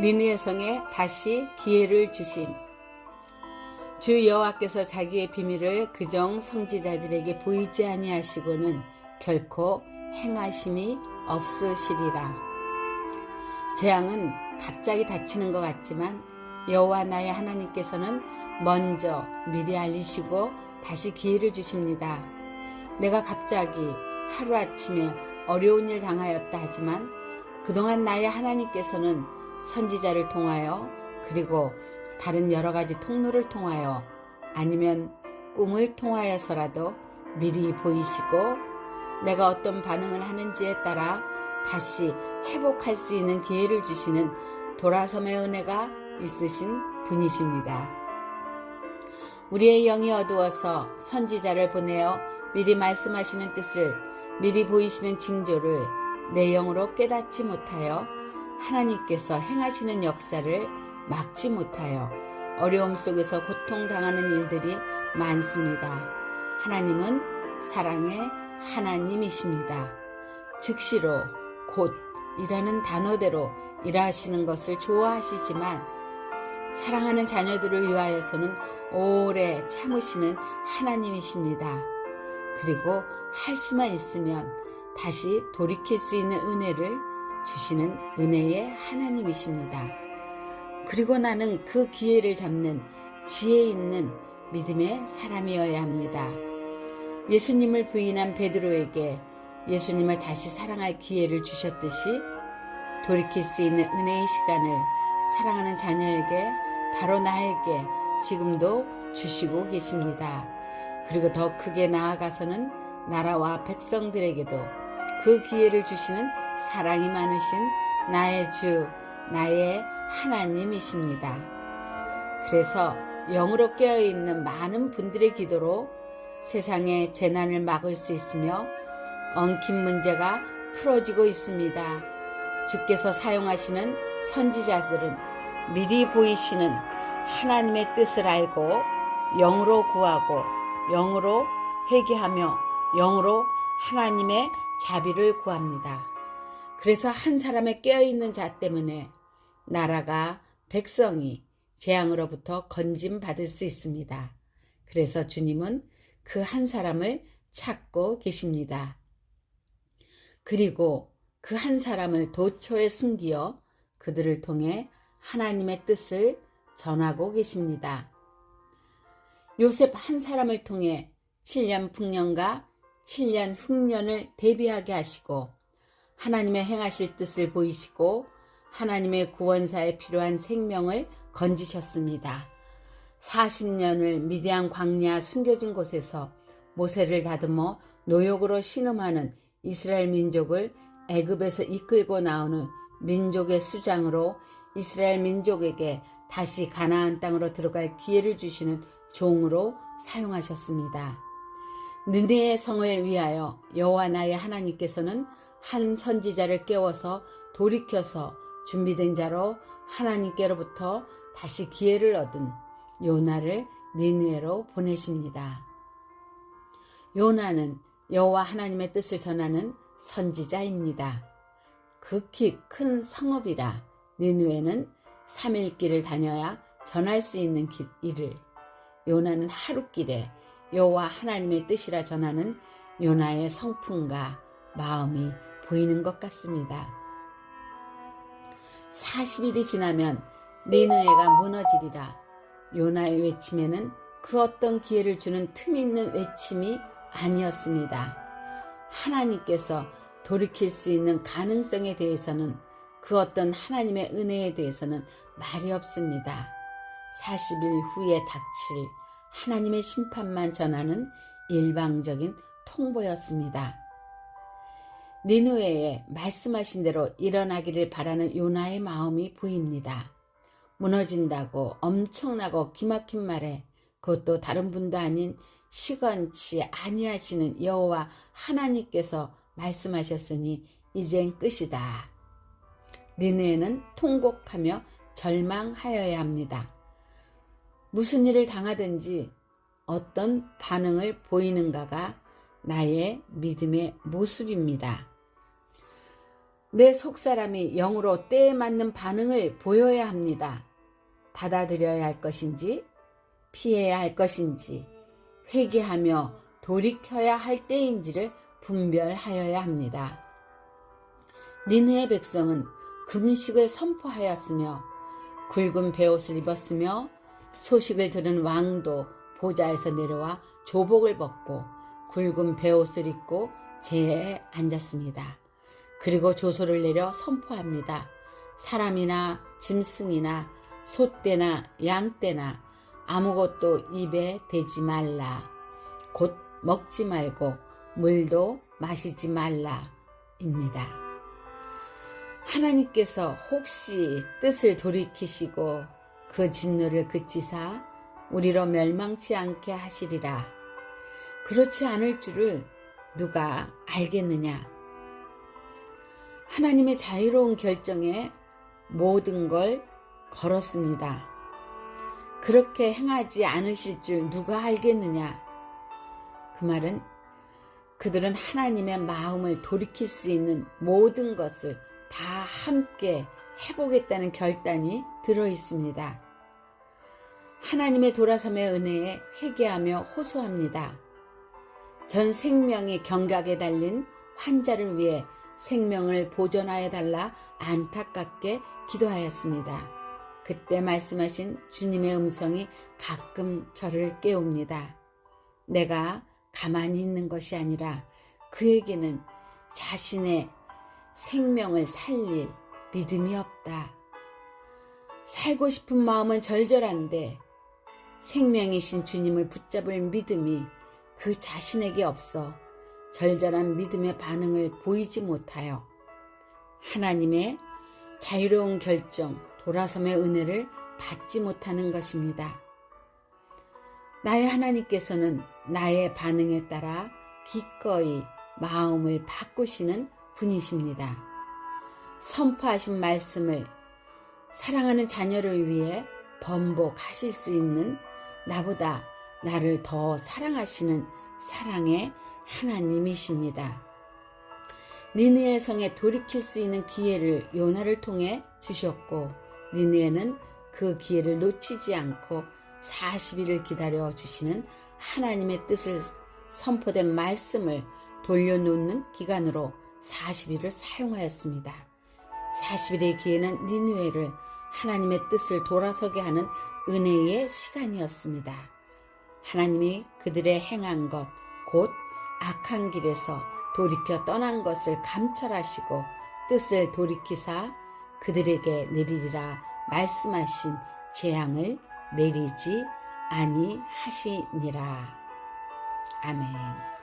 니느웨 성에 다시 기회를 주심. 주 여호와께서 자기의 비밀을 그종 성지자들에게 보이지 아니하시고는 결코 행하심이 없으시리라. 재앙은 갑자기 닥치는 것 같지만 여호와 나의 하나님께서는 먼저 미리 알리시고 다시 기회를 주십니다. 내가 갑자기 하루아침에 어려운 일 당하였다 하지만 그동안 나의 하나님께서는 선지자를 통하여 그리고 다른 여러 가지 통로를 통하여 아니면 꿈을 통하여서라도 미리 보이시고 내가 어떤 반응을 하는지에 따라 다시 회복할 수 있는 기회를 주시는 돌아섬의 은혜가 있으신 분이십니다. 우리의 영이 어두워서 선지자를 보내어 미리 말씀하시는 뜻을 미리 보이시는 징조를 내 영으로 깨닫지 못하여 하나님께서 행하시는 역사를 막지 못하여 어려움 속에서 고통당하는 일들이 많습니다. 하나님은 사랑의 하나님이십니다. 즉시로 곧 이라는 단어대로 일하시는 것을 좋아하시지만 사랑하는 자녀들을 위하여서는 오래 참으시는 하나님이십니다. 그리고 할 수만 있으면 다시 돌이킬 수 있는 은혜를 주시는 은혜의 하나님이십니다. 그리고 나는 그 기회를 잡는 지혜 있는 믿음의 사람이어야 합니다. 예수님을 부인한 베드로에게 예수님을 다시 사랑할 기회를 주셨듯이 돌이킬 수 있는 은혜의 시간을 사랑하는 자녀에게 바로 나에게 지금도 주시고 계십니다. 그리고 더 크게 나아가서는 나라와 백성들에게도 그 기회를 주시는 사랑이 많으신 나의 주, 나의 하나님이십니다. 그래서 영으로 깨어있는 많은 분들의 기도로 세상의 재난을 막을 수 있으며 엉킨 문제가 풀어지고 있습니다. 주께서 사용하시는 선지자들은 미리 보이시는 하나님의 뜻을 알고 영으로 구하고 영으로 회개하며 영으로 하나님의 자비를 구합니다. 그래서 한 사람의 깨어있는 자 때문에 나라가 백성이 재앙으로부터 건짐받을 수 있습니다. 그래서 주님은 그 한 사람을 찾고 계십니다. 그리고 그 한 사람을 도처에 숨기어 그들을 통해 하나님의 뜻을 전하고 계십니다. 요셉 한 사람을 통해 7년 풍년과 7년 흉년을 대비하게 하시고 하나님의 행하실 뜻을 보이시고 하나님의 구원사에 필요한 생명을 건지셨습니다. 40년을 미디안 광야 숨겨진 곳에서 모세를 다듬어 노역으로 신음하는 이스라엘 민족을 애굽에서 이끌고 나오는 민족의 수장으로 이스라엘 민족에게 다시 가나안 땅으로 들어갈 기회를 주시는 종으로 사용하셨습니다. 느느웨 성을 위하여 여호와 나의 하나님께서는 한 선지자를 깨워서 돌이켜서 준비된 자로 하나님께로부터 다시 기회를 얻은 요나를 니느웨로 보내십니다. 요나는 여호와 하나님의 뜻을 전하는 선지자입니다. 극히 큰 성읍이라 니느웨는 3일 길을 다녀야 전할 수 있는 일을 요나는 하루길에 여호와 하나님의 뜻이라 전하는 요나의 성품과 마음이 보이는 것 같습니다. 40일이 지나면 니느웨가 무너지리라. 요나의 외침에는 그 어떤 기회를 주는 틈 있는 외침이 아니었습니다. 하나님께서 돌이킬 수 있는 가능성에 대해서는 그 어떤 하나님의 은혜에 대해서는 말이 없습니다. 40일 후에 닥칠 하나님의 심판만 전하는 일방적인 통보였습니다. 니느웨에 말씀하신 대로 일어나기를 바라는 요나의 마음이 보입니다. 무너진다고 엄청나고 기막힌 말에 그것도 다른 분도 아닌 시건치 아니하시는 여호와 하나님께서 말씀하셨으니 이젠 끝이다. 니느웨는 통곡하며 절망하여야 합니다. 무슨 일을 당하든지 어떤 반응을 보이는가가 나의 믿음의 모습입니다. 내 속사람이 영으로 때에 맞는 반응을 보여야 합니다. 받아들여야 할 것인지 피해야 할 것인지 회개하며 돌이켜야 할 때인지를 분별하여야 합니다. 니느웨 백성은 금식을 선포하였으며 굵은 베옷을 입었으며 소식을 들은 왕도 보좌에서 내려와 조복을 벗고 굵은 베옷을 입고 제에 앉았습니다. 그리고 조소를 내려 선포합니다. 사람이나 짐승이나 소떼나 양떼나 아무것도 입에 대지 말라. 곧 먹지 말고 물도 마시지 말라 입니다. 하나님께서 혹시 뜻을 돌이키시고 그 진노를 그치사 우리로 멸망치 않게 하시리라. 그렇지 않을 줄을 누가 알겠느냐. 하나님의 자유로운 결정에 모든 걸 걸었습니다. 그렇게 행하지 않으실 줄 누가 알겠느냐. 그 말은 그들은 하나님의 마음을 돌이킬 수 있는 모든 것을 다 함께 해보겠다는 결단이 들어 있습니다. 하나님의 돌아섬의 은혜에 회개하며 호소합니다. 전 생명이 경각에 달린 환자를 위해 생명을 보존하여 달라 안타깝게 기도하였습니다. 그때 말씀하신 주님의 음성이 가끔 저를 깨웁니다. 내가 가만히 있는 것이 아니라 그에게는 자신의 생명을 살릴 믿음이 없다. 살고 싶은 마음은 절절한데 생명이신 주님을 붙잡을 믿음이 그 자신에게 없어 절절한 믿음의 반응을 보이지 못하여 하나님의 자유로운 결정, 돌아섬의 은혜를 받지 못하는 것입니다. 나의 하나님께서는 나의 반응에 따라 기꺼이 마음을 바꾸시는 분이십니다. 선포하신 말씀을 사랑하는 자녀를 위해 번복하실 수 있는 나보다 나를 더 사랑하시는 사랑의 하나님이십니다. 니느웨 성에 돌이킬 수 있는 기회를 요나를 통해 주셨고 니느웨는 그 기회를 놓치지 않고 40일을 기다려 주시는 하나님의 뜻을 선포된 말씀을 돌려놓는 기간으로 40일을 사용하였습니다. 40일의 기회는 니느웨를 하나님의 뜻을 돌아서게 하는 은혜의 시간이었습니다. 하나님이 그들의 행한 것, 곧 악한 길에서 돌이켜 떠난 것을 감찰하시고 뜻을 돌이키사 그들에게 내리리라 말씀하신 재앙을 내리지 아니하시니라. 아멘.